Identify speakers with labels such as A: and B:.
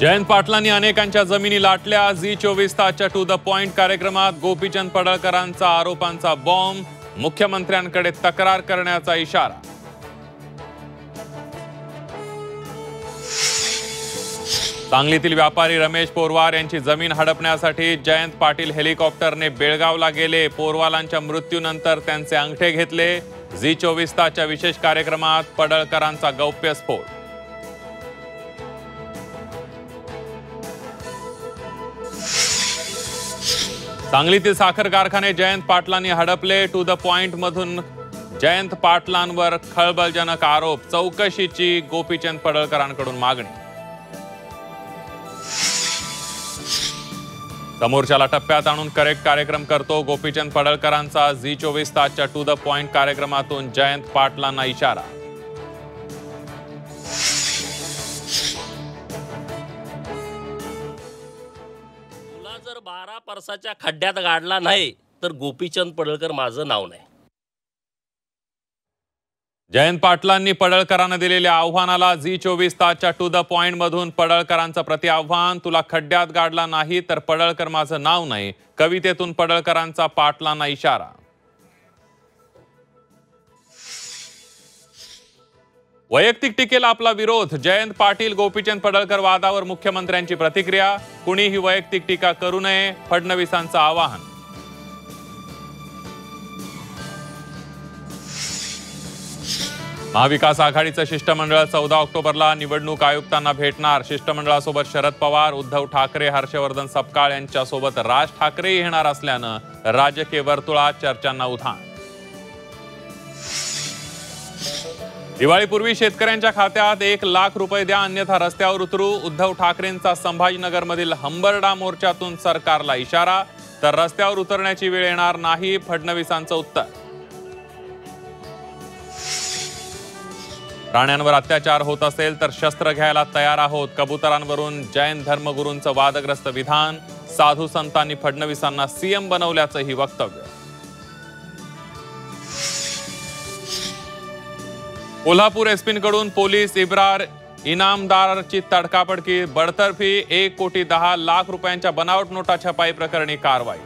A: जयंत पाटलांनी अनेकांच्या जमिनी लाटल्या। झी24 तासच्या टू द पॉइंट कार्यक्रमात गोपीचंद पडळकरांचा आरोपांचा बॉम्ब, मुख्यमंत्र्यांकडे तक्रार करण्याचा इशारा। सांगलीतील व्यापारी रमेश पोरवार यांची जमीन हडपण्यासाठी जयंत पाटील हेलिकॉप्टरने बेळगावला गेले। पोरवालांच्या मृत्यूनंतर त्यांचे अंगठे घेतले। झी24 तासच्या विशेष कार्यक्रमात पडळकरांचा गौप्यस्फोट। सांगलीतील साखर कारखाने जयंत पाटलांनी हडपले। टू द पॉइंट मधून जयंत पाटलांवर खळबळजनक आरोप, चौकशीची गोपीचंद पडळकरांकडून मागणी। समोरच्याला टप्प्यात आणून करेक्ट कार्यक्रम करतो गोपीचंद पडळकरांचा झी24 तासच्या टू द पॉइंट कार्यक्रमातून जयंत पाटलांना इशारा।
B: जर 12 परसाच्या खड्ड्यात गाडला नाही तर गोपीचंद पडळकर माझं नाव नाही।
A: जयंत पाटलांनी पडळकरांना दिलेल्या आव्हानाला झी24 तासच्या टू द पॉइंट मधून पडळकरांचं प्रतिआव्हान, तुला खड्ड्यात गाडला नाही तर पडळकर माझं नाव नाही। कवितेतून पडळकरांचा पाटलांना इशारा। वैयक्तिक टीकेला आपला विरोध, जयंत पाटील गोपीचंद पडळकर वादावर मुख्यमंत्र्यांची प्रतिक्रिया। कुणीही वैयक्तिक टीका करू नये, फडणवीसांचं आवाहन। महाविकास आघाडीचं शिष्टमंडळ 14 ऑक्टोबरला निवडणूक आयुक्तांना भेटणार। शिष्टमंडळासोबत शरद पवार, उद्धव ठाकरे, हर्षवर्धन सपकाळ यांच्यासोबत राज ठाकरेही येणार असल्यानं राजकीय वर्तुळात चर्चांना उधाण। दिवाळीपूर्वी शेतकऱ्यांच्या खात्यात 1 लाख रुपये द्या, अन्यथा रस्त्यावर उतरू। उद्धव ठाकरेंचा संभाजीनगरमधील हंबरडा मोर्चातून सरकारला इशारा, तर रस्त्यावर उतरण्याची वेळ येणार नाही, फडणवीसांचं उत्तर। प्राण्यांवर अत्याचार होत असेल तर शस्त्र घ्यायला तयार आहोत, कबुतरांवरून जैन धर्मगुरूंचं वादग्रस्त विधान। साधू संतांनी फडणवीसांना सीएम बनवल्याचंही वक्तव्य। कोल्हापूर एसपींकडून पोलीस इब्रार इनामदारची तडकाफडकी, बडतर्फी 1,10,00,000 रुपयांच्या बनावट नोटा छपाई प्रकरणी कारवाई।